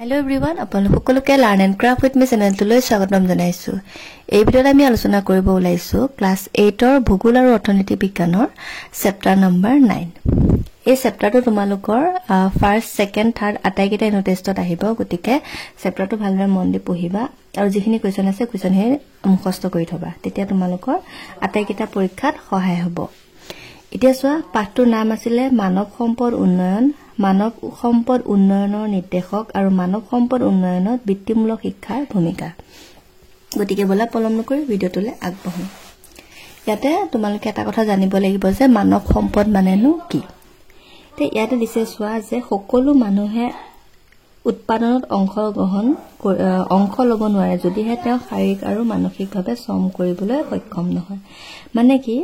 Hello everyone, আপোনালোক সকলোকে learn and craft with মি চেনেলটোলৈ স্বাগতম জনাইছো। এই ভিডিঅ'ত আমি আলোচনা কৰিব ওলাইছো ক্লাছ 8ৰ ভূগোল আৰু অৰ্থনীতি বিজ্ঞানৰ চেপ্টাৰ নম্বৰ 9। এই চেপ্টাৰটো তোমালোকৰ ফাৰ্ষ্ট, সেকেন্ড, থাৰ্ড আটাইকেইটা নোটেষ্টত আহিব। গতিকে চেপ্টাৰটো ভালদৰে মন দি পঢ়িবা আৰু যিখিনি কোৱেশ্চন আছে কোৱেশ্চনহে মুখস্থ কৰি থবা, তেতিয়া তোমালোকৰ আটাইকেইটা পৰীক্ষাত সহায় হ'ব। এতিয়া চোৱা, পাঠটোৰ নাম আছিলে মানৱ সম্পদ উন্নয়ন, মানৱ সম্পদ উন্নয়নৰ নিৰ্দেশক আৰু মানৱ সম্পদ উন্নয়নত বৃত্তিমূলক শিক্ষাৰ ভূমিকা। গতিকে বলা পলম নকৰি ভিডিঅ'টোলৈ আগবাঢ়ো। ইয়াতে তোমালোকে এটা কথা জানিব লাগিব যে মানৱ সম্পদ মানেনো কি। তে ইয়াতে দিছে চোৱা যে সকলো মানুহে উৎপাদনত অংশ ল'ব নোৱাৰে যদিহে তেওঁ শাৰীৰিক আৰু মানসিকভাৱে শ্ৰম কৰিবলৈ সক্ষম নহয়। মানে কি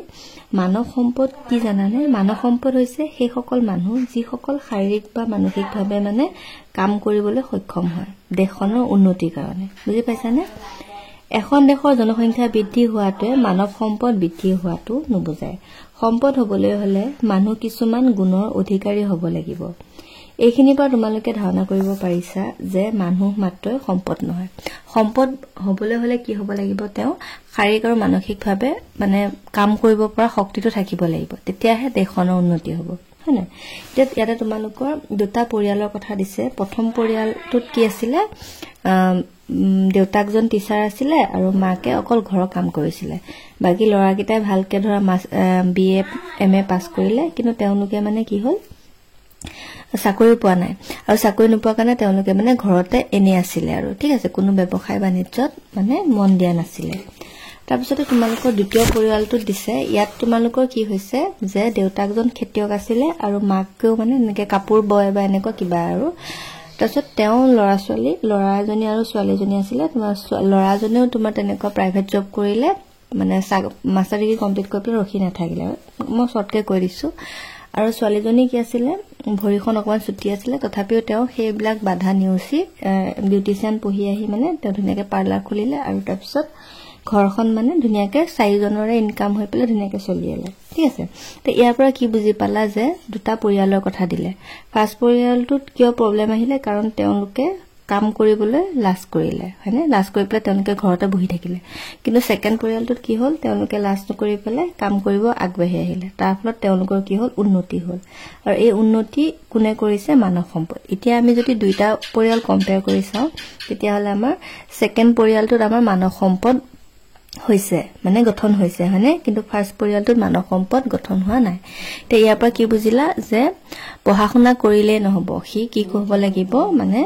মানৱ সম্পদ কি জানানে? মানৱ সম্পদ হৈছে সেই সকল মানুহ যিসকল শাৰীৰিক বা মানসিকভাৱে মানে কাম কৰিবলৈ সক্ষম হয় দেশখনৰ উন্নতিৰ কাৰণে। বুজি পাইছানে? এখন দেশৰ জনসংখ্যা বৃদ্ধি হোৱাটোৱে মানৱ সম্পদ বৃদ্ধি হোৱাটো নুবুজায়। সম্পদ হ'বলৈ হ'লে মানুহ কিছুমান গুণৰ অধিকাৰী হ'ব লাগিব। এইখিনিৰ পৰা তোমালোকে ধাৰণা কৰিব পাৰিছা যে মানুহ মাত্ৰই সম্পদ নহয়। সম্পদ হ'বলৈ হ'লে কি হ'ব লাগিব? তেওঁ শাৰীৰিক আৰু মানসিকভাৱে মানে কাম কৰিব পৰা শক্তিটো থাকিব লাগিব, তেতিয়াহে দেশখনৰ উন্নতি হ'ব, হয় নাই? ইয়াতে তোমালোকৰ দুটা পৰিয়ালৰ কথা দিছে। প্ৰথম পৰিয়ালটোত কি আছিলে? দেউতাকজন টিচাৰ আছিলে আৰু মাকে অকল ঘৰৰ কাম কৰিছিলে। বাকী ল'ৰাকেইটাই ভালকে ধৰা BA MA পাছ কৰিলে, কিন্তু তেওঁলোকে মানে কি হ'ল চাকৰি পোৱা নাই, আৰু চাকৰি নোপোৱা কাৰণে তেওঁলোকে মানে ঘৰতে এনে আছিলে আৰু ঠিক আছে, কোনো ব্যৱসায় বাণিজ্যত মানে মন দিয়া নাছিলে। তাৰপিছতে তোমালোকৰ দ্বিতীয় পৰিয়ালটোত দিছে। ইয়াত তোমালোকৰ কি হৈছে যে দেউতাকজন খেতিয়ক আছিলে আৰু মাকেও মানে এনেকে কাপোৰ বয় বা এনেকুৱা কিবা আৰু। তাৰপিছত তেওঁ ল'ৰা এজনী আৰু ছোৱালী এজনী আছিলে। তোমাৰ ল'ৰাজনেও তোমাৰ তেনেকুৱা প্ৰাইভেট জব কৰিলে, মানে মাষ্টাৰ ডিগ্ৰী কমপ্লিট কৰি পেলাই ৰখি নাথাকিলে। মই শ্বৰ্টকে কৈ দিছো। আৰু ছোৱালীজনী কি আছিলে? ভৰিখন অকমান ছুটি আছিলে, তথাপিও তেওঁ সেইবিলাক বাধা নেওচি বিউটিচিয়ান পঢ়ি আহি মানে তেওঁ ধুনীয়াকে পাৰ্লাৰ খুলিলে আৰু তাৰপিছত ঘৰখন মানে ধুনীয়াকে 4জনৰে ইনকাম হৈ পেলাই ধুনীয়াকে চলি আহিলে, ঠিক আছে। তো ইয়াৰ পৰা কি বুজি পালা যে দুটা পৰিয়ালৰ কথা দিলে। ফাৰ্ষ্ট পৰিয়ালটোত কিয় প্ৰব্লেম আহিলে? কাৰণ তেওঁলোকে কাম কৰিবলৈ লাজ কৰিলে, হয়নে? লাজ কৰি পেলাই তেওঁলোকে ঘৰতে বহি থাকিলে। কিন্তু সেকেন্ড পৰিয়ালটোত কি হ'ল? তেওঁলোকে লাজ নকৰি পেলাই কাম কৰিব আগবাঢ়ি আহিলে। তাৰ ফলত তেওঁলোকৰ কি হ'ল? উন্নতি হ'ল। আৰু এই উন্নতি কোনে কৰিছে? মানৱ সম্পদ। এতিয়া আমি যদি দুইটা পৰিয়াল কম্পেয়াৰ কৰি চাওঁ, তেতিয়াহ'লে আমাৰ সেকেন্ড পৰিয়ালটোত আমাৰ মানৱ সম্পদ হৈছে, মানে গঠন হৈছে, হয়নে? কিন্তু ফাৰ্ষ্ট পৰিয়ালটোত মানৱ সম্পদ গঠন হোৱা নাই। তে ইয়াৰ পৰা কি বুজিলা যে পঢ়া শুনা কৰিলেই নহ'ব, সি কি কৰিব লাগিব? মানে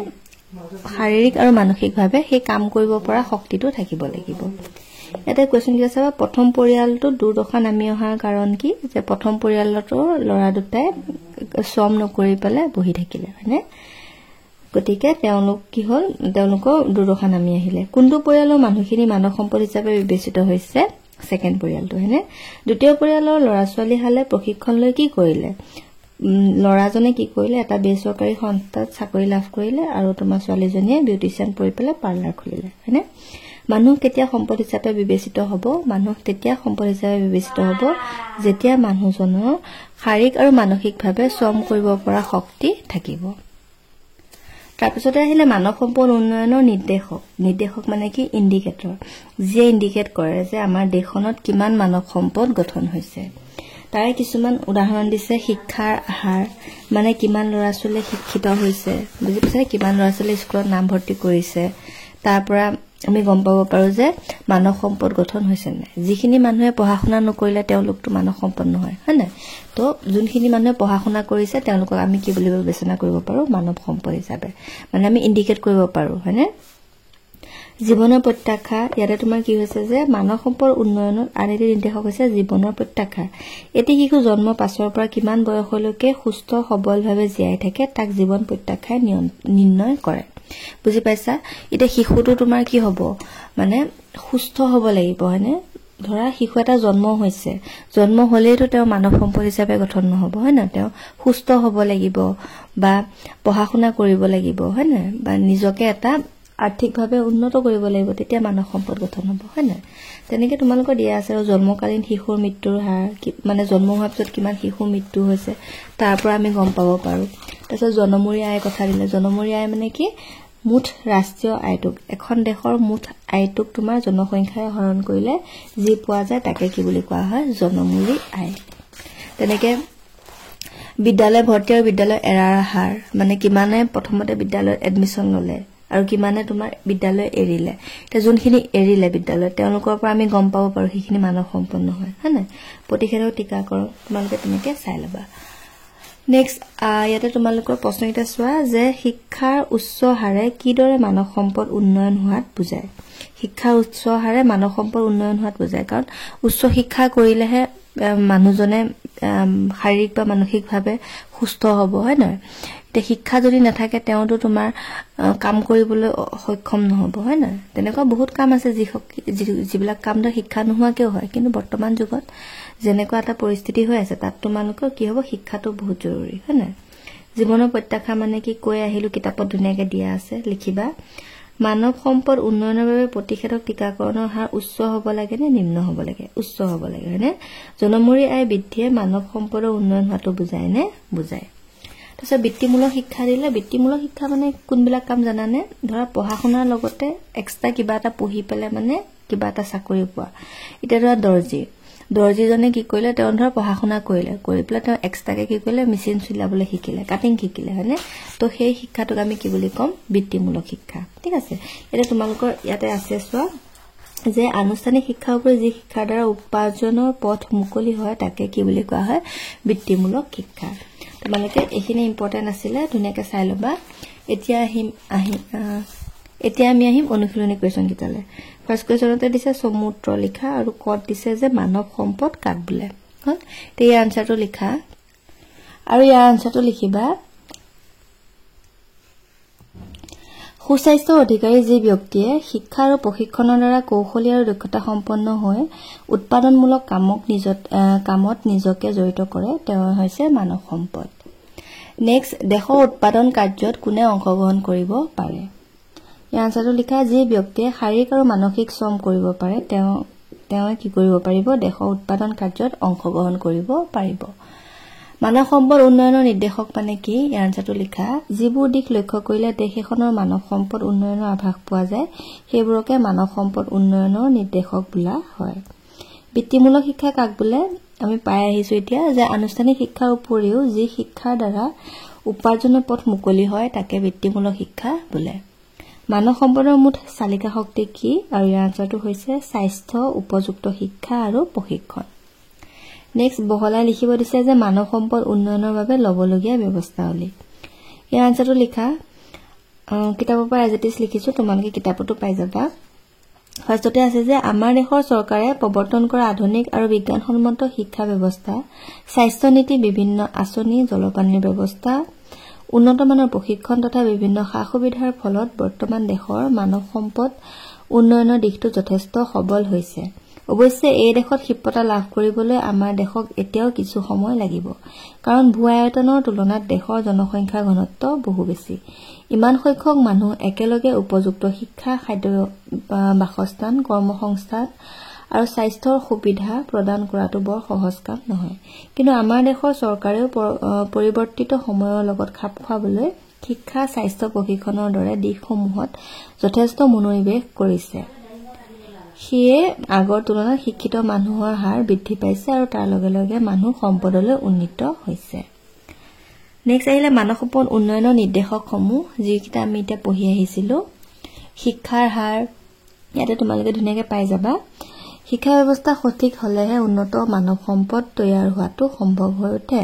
শাৰীৰিক আৰু মানসিকভাৱে সেই কাম কৰিব পৰা শক্তিটো থাকিব লাগিব। ইয়াতে কুৱেশ্যন কি আছে? প্ৰথম পৰিয়ালটোত দুৰ্দশা নামি অহাৰ কাৰণ কি? যে প্ৰথম পৰিয়ালটোৰ ল'ৰা দুটাই শ্ৰম নকৰি পেলাই বহি থাকিলে, হয়নে? গতিকে তেওঁলোক কি হ'ল? তেওঁলোকৰ দুৰ্দশা নামি আহিলে। কোনটো পৰিয়ালৰ মানুহখিনি মানৱ সম্পদ হিচাপে বিবেচিত হৈছে? সেকেন্ড পৰিয়ালটো, হয়নে? দ্বিতীয় পৰিয়ালৰ ল'ৰা ছোৱালী হালে প্ৰশিক্ষণ লৈ কি কৰিলে? ল'ৰাজনে কি কৰিলে? এটা বেচৰকাৰী সংস্থাত চাকৰি লাভ কৰিলে আৰু তোমাৰ ছোৱালীজনীয়ে বিউটিচিয়ান পঢ়ি পেলাই পাৰ্লাৰ খুলিলে, হয়নে? মানুহ কেতিয়া সম্পদ হিচাপে বিবেচিত হ'ব? মানুহ তেতিয়া সম্পদ হিচাপে বিবেচিত হ'ব যেতিয়া মানুহজনৰ শাৰীৰিক আৰু মানসিকভাৱে শ্ৰম কৰিব পৰা শক্তি থাকিব। তাৰপিছতে আহিলে মানৱ সম্পদ উন্নয়নৰ নিৰ্দেশক। নিৰ্দেশক মানে কি? ইণ্ডিকেটৰ, যিয়ে ইণ্ডিকেট কৰে যে আমাৰ দেশখনত কিমান মানৱ সম্পদ গঠন হৈছে। তাৰে কিছুমান উদাহৰণ দিছে। শিক্ষাৰ হাৰ, মানে কিমান ল'ৰা ছোৱালী শিক্ষিত হৈছে, বুজি পাইছে? কিমান ল'ৰা ছোৱালী স্কুলত নাম ভৰ্তি কৰিছে। তাৰ পৰা আমি গম পাব পাৰো যে মানৱ সম্পদ গঠন হৈছে নাই। যিখিনি মানুহে পঢ়া শুনা নকৰিলে তেওঁলোকতো মানৱ সম্পদ নহয়, হয় নাই? তো যোনখিনি মানুহে পঢ়া শুনা কৰিছে তেওঁলোকক আমি কি বুলি বিবেচনা কৰিব পাৰো? মানৱ সম্পদ হিচাপে, মানে আমি ইণ্ডিকেট কৰিব পাৰো, হয়নে? জীৱনৰ প্ৰত্যাশা। ইয়াতে তোমাৰ কি হৈছে যে মানৱ সম্পদ উন্নয়নত আন এটি নিৰ্দেশক হৈছে জীৱনৰ প্ৰত্যাশা। এটি শিশু জন্ম পাছৰ পৰা কিমান বয়সলৈকে সুস্থ সবলভাৱে জীয়াই থাকে তাক জীৱন প্ৰত্যাশাই নিৰ্ণয় কৰে। বুজি পাইছা? এতিয়া শিশুটো তোমাৰ কি হ'ব? মানে সুস্থ হ'ব লাগিব, হয়নে? ধৰা শিশু এটা জন্ম হৈছে, জন্ম হ'লেইতো তেওঁ মানৱ সম্পদ হিচাপে গঠন নহ'ব, হয় নাই? তেওঁ সুস্থ হ'ব লাগিব বা পঢ়া শুনা কৰিব লাগিব, হয় নাই? বা নিজকে এটা আৰ্থিকভাৱে উন্নত কৰিব লাগিব, তেতিয়া মানৱ সম্পদ গঠন হ'ব, হয় নাই? তেনেকে তোমালোকৰ দিয়া আছে। আৰু জন্মকালীন শিশুৰ মৃত্যুৰ হাৰ, মানে জন্ম হোৱাৰ পিছত কিমান শিশু মৃত্যু হৈছে তাৰ পৰা আমি গম পাব পাৰো। তাৰপিছত জনমূৰি আয় কথা দিলে। জনমূৰি আয় মানে কি? মুঠ ৰাষ্ট্ৰীয় আয়টোক এখন দেশৰ মুঠ আয়টোক তোমাৰ জনসংখ্যাৰে হৰণ কৰিলে যি পোৱা যায় তাকে কি বুলি কোৱা হয় জনমূৰি আয় তেনেকে বিদ্যালয় ভৰ্তি আৰু বিদ্যালয় এৰাৰ হাৰ মানে কিমানে প্ৰথমতে বিদ্যালয়ত এডমিশন ললে আৰু কিমানে তোমাৰ বিদ্যালয় এৰিলে তে যোনখিনি এৰিলে বিদ্যালয় তেওঁলোকৰ পৰা আমি গম পাব পাৰো সেইখিনি মানৱ সম্পন্ন হয় হয়নে প্ৰতিষেধক টিকাকৰণ তোমালোকে তেনেকে চাই লবা নেক্সট ইয়াতে তোমালোকৰ প্ৰশ্নকেইটা চোৱা যে শিক্ষাৰ উচ্চ হাৰে কিদৰে মানৱ সম্পদ উন্নয়ন হোৱাত বুজায় শিক্ষাৰ উচ্চ হাৰে মানৱ সম্পদ উন্নয়ন হোৱাত বুজায় কাৰণ উচ্চ শিক্ষা কৰিলেহে মানুহজনে শাৰীৰিক বা মানসিকভাৱে সুস্থ হ'ব হয় নহয় তে শিক্ষা যদি নাথাকে তেওঁটো তোমাৰ কাম কৰিবলৈ সক্ষম নহব হয় না তেনেকুৱা বহুত কাম আছে যিবিলাক কাম ধৰ শিক্ষা নোহোৱাকেও হয় কিন্তু বৰ্তমান যুগত যেনেকুৱা এটা পৰিস্থিতি হৈ আছে তাত তোমালোকৰ কি হ'ব শিক্ষাটো বহুত জৰুৰী হয় না জীৱনৰ প্ৰত্যাশা মানে কি কৈ আহিলো কিতাপত ধুনীয়াকে দিয়া আছে লিখিবা মানৱ সম্পদ উন্নয়নৰ বাবে প্ৰতিষেধক টিকাকৰণৰ হাৰ উচ্চ হ'ব লাগে নে নিম্ন হ'ব লাগে উচ্চ হ'ব লাগে হয়নে জনমূৰি আয় বৃদ্ধিয়ে মানৱ সম্পদৰ উন্নয়ন হোৱাটো বুজায় নে বুজায় তাৰপিছত বৃত্তিমূলক শিক্ষা দিলে বৃত্তিমূলক শিক্ষা মানে কোনবিলাক কাম জানানে ধৰা পঢ়া শুনাৰ লগতে এক্সট্ৰা কিবা এটা পঢ়ি পেলাই মানে কিবা এটা চাকৰি পোৱা এতিয়া ধৰা দৰ্জীজনে কি কৰিলে তেওঁ ধৰা পঢ়া শুনা কৰিলে কৰি পেলাই তেওঁ এক্সট্ৰাকে কি কৰিলে মেচিন চিলাবলৈ শিকিলে কাটিং শিকিলে হয়নে তো সেই শিক্ষাটোক আমি কি বুলি কম বৃত্তিমূলক শিক্ষা ঠিক আছে এটা তোমালোকৰ ইয়াতে আছে চোৱা যে আনুষ্ঠানিক শিক্ষাৰ উপৰি যি শিক্ষাৰ দ্বাৰা উপাৰ্জনৰ পথ মুকলি হয় তাকে কি বুলি কোৱা হয় বৃত্তিমূলক শিক্ষা তোমালোকে এইখিনি ইম্পৰ্টেন্ট আছিলে ধুনীয়াকে চাই লবা এতিয়া আমি আহিম অনুশীলনী কোৱেশ্চন কিটালে ফাৰ্স্ট কোৱেশ্চনতে দিছে সমুদ্ৰ লিখা আৰু কত দিছে যে মানৱ সম্পদ কাক বোলে হল তে এই আনসাৰটো লিখা আৰু ইয়াৰ আনসাৰটো লিখিবা সুস্বাস্থ্য অধিকাৰী যি ব্যক্তিয়ে শিক্ষা আৰু প্ৰশিক্ষণৰ দ্বাৰা কৌশলী আৰু দক্ষতা সম্পন্ন হৈ উৎপাদনমূলক কামত নিজকে জড়িত কৰে তেওঁ হৈছে মানৱ সম্পদ নেক্সট দেশৰ উৎপাদন কাৰ্যত কোনে অংশগ্ৰহণ কৰিব পাৰে ইয়াৰ আনসাৰটো লিখা যি ব্যক্তিয়ে শাৰীৰিক আৰু মানসিক শ্ৰম কৰিব পাৰে তেওঁ কি কৰিব পাৰিব দেশৰ উৎপাদন কাৰ্যত অংশগ্ৰহণ কৰিব পাৰিব মানৱ সম্পদ উন্নয়নৰ নিৰ্দেশক মানে কি ইয়াৰ আনসাৰটো লিখা যিবোৰ দিশ লক্ষ্য কৰিলে দেশ এখনৰ মানৱ সম্পদ উন্নয়নৰ আভাস পোৱা যায় সেইবোৰকে মানৱ সম্পদ উন্নয়নৰ নিৰ্দেশক বোলা হয় বৃত্তিমূলক শিক্ষা কাক বোলে আমি পাই আহিছো এতিয়া যে আনুষ্ঠানিক শিক্ষাৰ উপৰিও যি শিক্ষাৰ দ্বাৰা উপাৰ্জনৰ পথ মুকলি হয় তাকে বৃত্তিমূলক শিক্ষা বোলে মানৱ সম্পদৰ মুঠ চালিকা শক্তি কি আৰু ইয়াৰ আনসাৰটো হৈছে স্বাস্থ্য উপযুক্ত শিক্ষা আৰু প্ৰশিক্ষণ নেক্সট বহলাই লিখিব দিছে যে মানৱ সম্পদ উন্নয়নৰ বাবে লবলগীয়া ব্যৱস্থাৱলী ইয়াৰ আনসাৰটো লিখা কিতাপৰ পৰা এজেটিস লিখিছো তোমালোকে কিতাপটো পাই যাবা ফাৰ্ষ্টতে আছে যে আমাৰ দেশৰ চৰকাৰে প্ৰৱৰ্তন কৰা আধুনিক আৰু বিজ্ঞানসন্মত শিক্ষা ব্যৱস্থা স্বাস্থ্য নীতি বিভিন্ন আঁচনি জলপানীৰ ব্যৱস্থা উন্নত মানৰ প্ৰশিক্ষণ তথা বিভিন্ন সা-সুবিধাৰ ফলত বৰ্তমান দেশৰ মানৱ সম্পদ উন্নয়নৰ দিশটো যথেষ্ট সবল হৈছে অৱশ্যে এই দেশত ক্ষিপ্ৰতা লাভ কৰিবলৈ আমাৰ দেশক এতিয়াও কিছু সময় লাগিব কাৰণ ভূ আয়তনৰ তুলনাত দেশৰ জনসংখ্যা ঘনত্ব বহু বেছি ইমান সংখ্যক মানুহ একেলগে উপযুক্ত শিক্ষা খাদ্য বাসস্থান কৰ্মসংস্থান আৰু স্বাস্থ্যৰ সুবিধা প্ৰদান কৰাটো বৰ সহজ কাম নহয় কিন্তু আমাৰ দেশৰ চৰকাৰেও পৰিৱৰ্তিত সময়ৰ লগত খাপ খোৱাবলৈ শিক্ষা স্বাস্থ্য প্ৰশিক্ষণৰ দৰে দিশসমূহত যথেষ্ট মনোনিৱেশ কৰিছে হিয়ে আগৰ তুলনাত শিক্ষিত মানুহৰ হাৰ বৃদ্ধি পাইছে আৰু তাৰ লগে লগে মানুহ সম্পদলৈ উন্নীত হৈছে নেক্সট আহিলে মানৱ সম্পদ উন্নয়নৰ নিৰ্দেশকসমূহ যিকিটা আমি এতিয়া পঢ়ি আহিছিলো শিক্ষাৰ হাৰ ইয়াতে তোমালোকে ধুনীয়াকে পাই যাবা শিক্ষা ব্যৱস্থা সঠিক হলেহে উন্নত মানৱ সম্পদ তৈয়াৰ হোৱাটো সম্ভৱ হৈ উঠে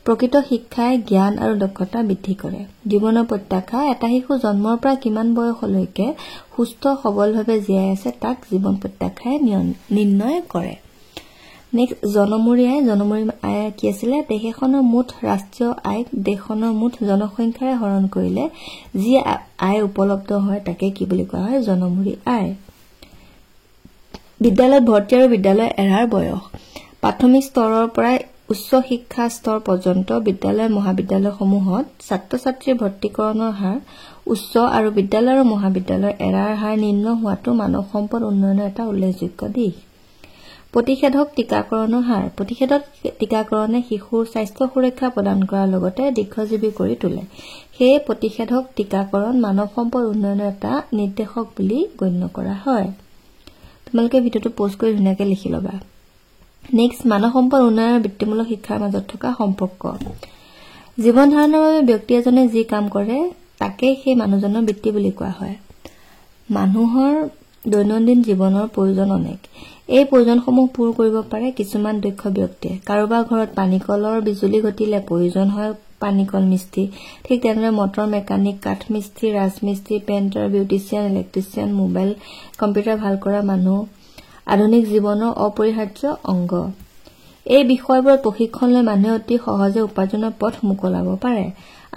প্ৰকৃত শিক্ষাই জ্ঞান আৰু দক্ষতা বৃদ্ধি কৰে জীৱনৰ প্ৰত্যাশা এটা শিশু জন্মৰ পৰা কিমান বয়সলৈকে সুস্থ সবলভাৱে জীয়াই আছে তাক জীৱন প্ৰত্যাশাই নিৰ্ণয় কৰে নেক্সট জনমূৰি আয় কি আছিল দেশ এখনৰ মুঠ ৰাষ্ট্ৰীয় আয় দেশখনৰ মুঠ জনসংখ্যাৰে হৰণ কৰিলে যি আয় উপলব্ধ হয় তাকে কি বুলি কোৱা হয় জনমূৰি আয় বিদ্যালয়ত ভৰ্তি আৰু বিদ্যালয় এৰাৰ বয়স প্ৰাথমিক স্তৰৰ পৰা উচ্চ শিক্ষা স্তৰ পৰ্যন্ত বিদ্যালয় মহাবিদ্যালয়সমূহত ছাত্ৰ-ছাত্ৰীৰ ভৰ্তিকৰণৰ হাৰ উচ্চ আৰু বিদ্যালয় আৰু মহাবিদ্যালয় এৰাৰ হাৰ নিম্ন হোৱাটো মানৱ সম্পদ উন্নয়নৰ এটা উল্লেখযোগ্য দিশ প্ৰতিষেধক টিকাকৰণৰ হাৰ প্ৰতিষেধক টিকাকৰণে শিশুৰ স্বাস্থ্য সুৰক্ষা প্ৰদান কৰাৰ লগতে দীৰ্ঘজীৱী কৰি তোলে সেই প্ৰতিষেধক টিকাকৰণ মানৱ সম্পদ উন্নয়নৰ এটা নিৰ্দেশক বুলি গণ্য কৰা হয় তোমালোকে ভিডিওটো পোষ্ট কৰি ধুনীয়াকৈ লিখি লবা নেক্সট মানৱ সম্পদ উন্নয়নৰ বৃত্তিমূলক শিক্ষাৰ মাজত থকা সম্পৰ্ক জীৱন ধাৰণৰ বাবে ব্যক্তি এজনে যি কাম কৰে তাকে সেই মানুহজনৰ বৃত্তি বুলি কোৱা হয় মানুহৰ দৈনন্দিন জীৱনৰ প্ৰয়োজন অনেক এই প্ৰয়োজনসমূহ পূৰ কৰিব পাৰে কিছুমান দক্ষ ব্যক্তিয়ে কাৰোবাৰ ঘৰত পানীকলৰ বিজুলী ঘটিলে প্ৰয়োজন হয় পানীকল মিস্ত্ৰী ঠিক তেনেদৰে মটৰ মেকানিক কাঠ মিস্ত্ৰী ৰাজমিস্ত্ৰী painter beautician electrician mobile computer ভাল কৰা মানুহ আধুনিক জীৱনৰ অপৰিহাৰ্য অংগ এই বিষয়বোৰত প্ৰশিক্ষণ লৈ মানুহে অতি সহজে উপাৰ্জনৰ পথ মুকলাব পাৰে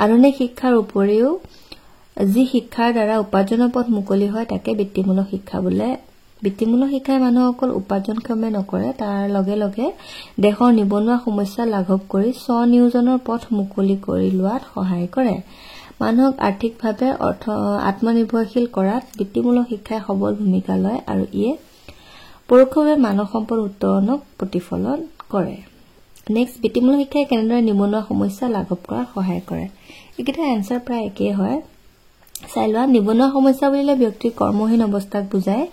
আধুনিক শিক্ষাৰ উপৰিও যি শিক্ষাৰ দ্বাৰা উপাৰ্জনৰ পথ মুকলি হয় তাকে বৃত্তিমূলক শিক্ষা বোলে বৃত্তিমূলক শিক্ষাই মানুহসকল উপাৰ্জনক্ষমে নকৰে তাৰ লগে লগে দেশৰ নিবনুৱা সমস্যা লাঘৱ কৰি স্বনিয়োজনৰ পথ মুকলি কৰি লোৱাত সহায় কৰে মানুহক আৰ্থিকভাৱে আত্মনিৰ্ভৰশীল কৰাত বৃত্তিমূলক শিক্ষাই সবল ভূমিকা লয় আৰু ইয়ে পৰোক্ষভাৱে মানৱ সম্পদ উত্তৰণক প্ৰতিফলন কৰে নেক্সট বৃত্তিমূলক শিক্ষাই কেনেদৰে নিবনুৱা সমস্যা লাঘৱ কৰাত সহায় কৰে এইকেইটা এনসাৰ প্ৰায় একেই হয় চাই লোৱা নিবনুৱা সমস্যা বুলিলে ব্যক্তিৰ কৰ্মহীন অৱস্থাক বুজায়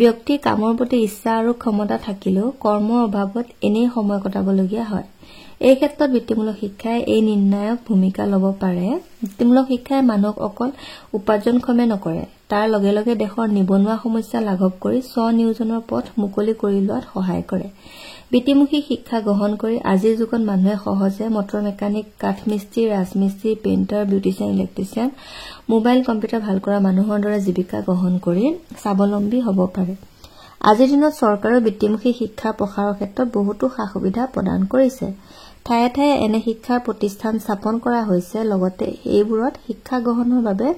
ব্যক্তি কামৰ প্ৰতি ইচ্ছা আৰু ক্ষমতা থাকিলেও কৰ্মৰ অভাৱত এনেই সময় কটাবলগীয়া হয় এই ক্ষেত্ৰত বৃত্তিমূলক শিক্ষাই এই নিৰ্ণায়ক ভূমিকা ল'ব পাৰে বৃত্তিমূলক শিক্ষাই মানুহক অকল উপাৰ্জনক্ষমে নকৰে তাৰ লগে লগে দেশৰ নিবনুৱা সমস্যা লাঘৱ কৰি স্বনিয়োজনৰ পথ মুকলি কৰি লোৱাত সহায় কৰে বৃত্তিমুখী শিক্ষা গ্ৰহণ কৰি আজিৰ যুগত মানুহে সহজে মটৰ মেকানিক কাঠ মিস্ত্ৰী ৰাজমিস্ত্ৰী painter beautician electrician mobile computer ভাল কৰা মানুহৰ দৰে জীৱিকা গ্ৰহণ কৰি স্বাৱলম্বী হ'ব পাৰে আজিৰ দিনত চৰকাৰৰ বৃত্তিমুখী শিক্ষা প্ৰসাৰৰ ক্ষেত্ৰত বহুতো সা-সুবিধা প্ৰদান কৰিছে ঠায়ে ঠায়ে এনে শিক্ষাৰ প্ৰতিষ্ঠান স্থাপন কৰা হৈছে লগতে এইবোৰত শিক্ষা গ্ৰহণৰ বাবে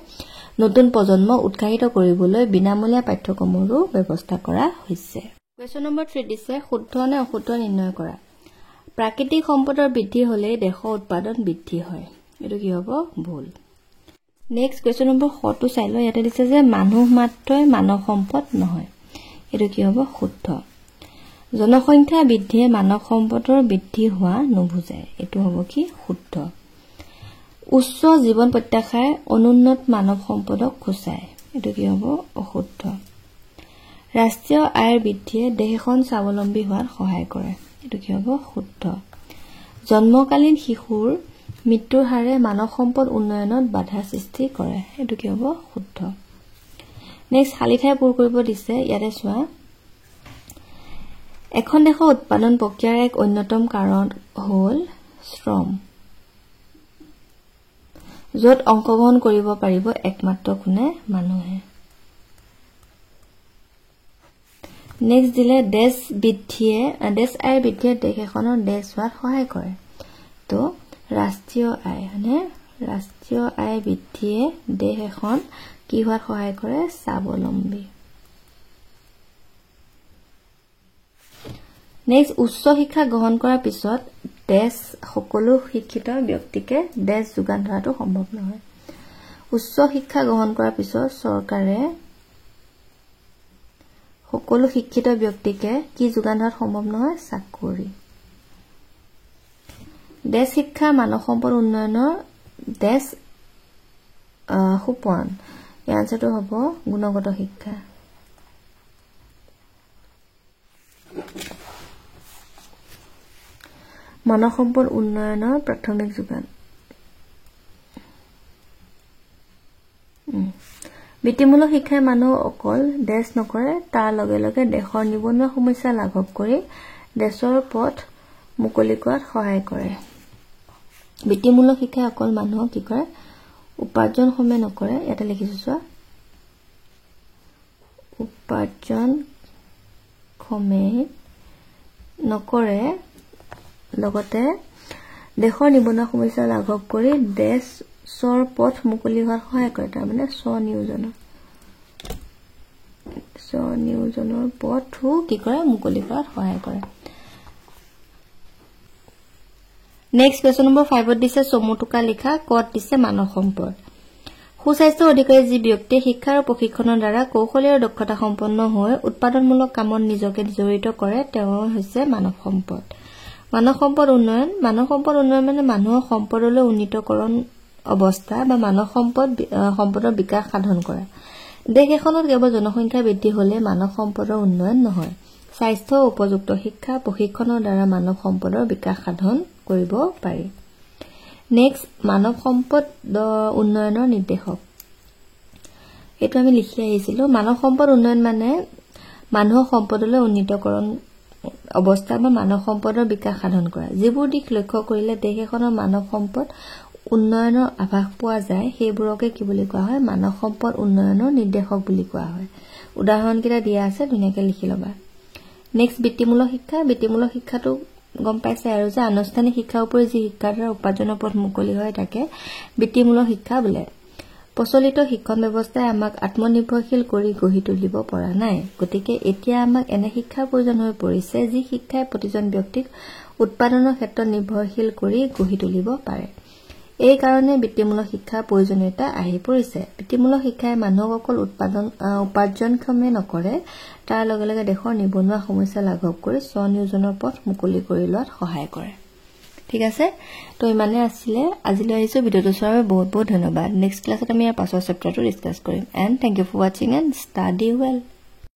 নতুন প্ৰজন্ম উৎসাহিত কৰিবলৈ বিনামূলীয়া পাঠ্যক্ৰমৰো ব্যৱস্থা কৰা হৈছে কোৱেশ্চন নম্বৰ 3 দিছে শুদ্ধ নে অশুদ্ধ নিৰ্ণয় কৰা প্ৰাকৃতিক সম্পদৰ বৃদ্ধি হলে দেশৰ উৎপাদন বৃদ্ধি হয় এটো কি হ'ব ভুল নেক্সট কোৱেশ্চন নম্বৰ 4 টো চাই ল ইয়াতে দিছে যে মানুহ মাত্ৰই মানৱ সম্পদ নহয় এটো কি হ'ব শুদ্ধ জনসংখ্যা বৃদ্ধিয়ে মানৱ সম্পদৰ বৃদ্ধি হোৱা নুবুজায় এটো হ'ব কি শুদ্ধ উচ্চ জীৱন প্ৰত্যাশাই অনুন্নত মানৱ সম্পদক খুচায় এটো কি হ'ব অশুদ্ধ ৰাষ্ট্ৰীয় আয়ৰ বৃদ্ধিয়ে দেশখন স্বাৱলম্বী হোৱাত সহায় কৰে এটো কি হ'ব শুদ্ধ জন্মকালীন শিশুৰ মৃত্যুৰ হাৰে মানৱ সম্পদ উন্নয়নত বাধা সৃষ্টি কৰে এটো কি হ'ব শুদ্ধ নেক্সট খালি ঠাই পূৰ কৰিব দিছে ইয়াতে চোৱা এখন দেশৰ উৎপাদন প্ৰক্ৰিয়াৰ এক অন্যতম কাৰণ হ'ল শ্ৰম য'ত অংশগ্ৰহণ কৰিব পাৰিব একমাত্ৰ কোনে মানুহে নেক্সট দিলে দেশ আয় বৃদ্ধিয়ে দেশ এখনৰ দেশ হোৱাত সহায় কৰে তো ৰাষ্ট্ৰীয় আয় বৃদ্ধিয়ে দেশ এখন কি হোৱাত সহায় কৰে স্বাৱলম্বী নেক্সট উচ্চ শিক্ষা গ্ৰহণ কৰাৰ পিছত দেশ সকলো শিক্ষিত ব্যক্তিকে দেশ যোগান ধৰাটো সম্ভৱ নহয় উচ্চ শিক্ষা গ্ৰহণ কৰাৰ পিছত চৰকাৰে সকলো শিক্ষিত ব্যক্তিকে কি যোগান ধৰাত সম্ভৱ নহয় চাকৰি দেশ শিক্ষা মানৱ সম্পদ উন্নয়নৰ দেশ সুপন ইয়াৰ আনসাৰটো হ'ব গুণগত শিক্ষা মানৱ সম্পদ উন্নয়নৰ প্ৰাথমিক যোগান বৃত্তিমূলক শিক্ষাই মানুহ অকল দেশ নকৰে তাৰ লগে লগে দেশৰ নিবনুৱা সমস্যা লাঘৱ কৰি দেশৰ পথ মুকলি কৰাত সহায় কৰে বৃত্তিমূলক শিক্ষাই অকল মানুহক কি কৰে উপাৰ্জন সমে নকৰে এটা লিখিছো চোৱা উপাৰ্জন সমে নকৰে লগতে দেশৰ নিবনুৱা সমস্যা লাঘৱ কৰি দেশৰ পথ মুকলি হোৱাত সহায় কৰে তাৰ মানে স্বনিয়োজনৰ পথও কি কৰে মুকলি কৰাত সহায় কৰে নেক্সট কোৱেশ্চন নম্বৰ 5 ত দিছে চমুটুকা লিখা কত দিছে মানৱ সম্পদ সুস্বাস্থ্য অধিকাৰী যি ব্যক্তিয়ে শিক্ষা আৰু প্ৰশিক্ষণৰ দ্বাৰা কৌশলী আৰু দক্ষতা সম্পন্ন হৈ উৎপাদনমূলক কামত নিজকে জড়িত কৰে তেওঁ হৈছে মানৱ সম্পদ মানৱ সম্পদ উন্নয়ন মানে মানুহৰ সম্পদলৈ উন্নীতকৰণ অৱস্থা বা মানৱ সম্পদৰ বিকাশ সাধন কৰা দেশ এখনত কেৱল জনসংখ্যা বৃদ্ধি হলে মানৱ সম্পদৰ উন্নয়ন নহয় স্বাস্থ্য উপযুক্ত শিক্ষা প্ৰশিক্ষণৰ দ্বাৰা মানৱ সম্পদৰ বিকাশ সাধন কৰিব পাৰি নেক্সট মানৱ সম্পদ উন্নয়নৰ নিৰ্দেশক এটো আমি লিখি আহিছিলো মানৱ সম্পদ উন্নয়ন মানে মানুহৰ সম্পদলৈ উন্নীতকৰণ অৱস্থা বা মানৱ সম্পদৰ বিকাশ সাধন কৰা যিবোৰ দিশ লক্ষ্য কৰিলে দেশ এখনৰ মানৱ সম্পদ উন্নয়নৰ আভাস পোৱা যায় সেইবোৰকে কি বুলি কোৱা হয় মানৱ সম্পদ উন্নয়নৰ নিৰ্দেশক বুলি কোৱা হয় উদাহৰণ কিটা দিয়া আছে ধুনীয়াকৈ লিখি লবা নেক্সট বৃত্তিমূলক শিক্ষাটো গম পাইছে আৰু যে আনুষ্ঠানিক শিক্ষাৰ উপৰি যি শিক্ষাৰ দ্বাৰা উপাৰ্জনৰ পথ মুকলি হয় তাকে বৃত্তিমূলক শিক্ষা বোলে প্ৰচলিত শিক্ষণ ব্যৱস্থাই আমাক আত্মনিৰ্ভৰশীল কৰি গঢ়ি তুলিব পৰা নাই গতিকে এতিয়া আমাক এনে শিক্ষাৰ প্ৰয়োজন হৈ পৰিছে যি শিক্ষাই প্ৰতিজন ব্যক্তিক উৎপাদনৰ ক্ষেত্ৰত নিৰ্ভৰশীল কৰি গঢ়ি তুলিব পাৰে এই কাৰণে বৃত্তিমূলক শিক্ষাৰ প্ৰয়োজনীয়তা আহি পৰিছে বৃত্তিমূলক শিক্ষাই মানুহক অকল উপাৰ্জনক্ষমে নকৰে তাৰ লগে লগে দেশৰ নিবনুৱা সমস্যা লাঘৱ কৰি স্বনিয়োজনৰ পথ মুকলি কৰি লোৱাত সহায় কৰে ঠিক আছে তো ইমানে আছিল আজিলৈ আহিছো ভিডিওটো চোৱাৰ বহুত বহুত ধন্যবাদ নেক্সট ক্লাছত আমি ইয়াৰ পাছৰ চেপ্টাৰটো ডিসকাস কৰিম and thank you for watching and study well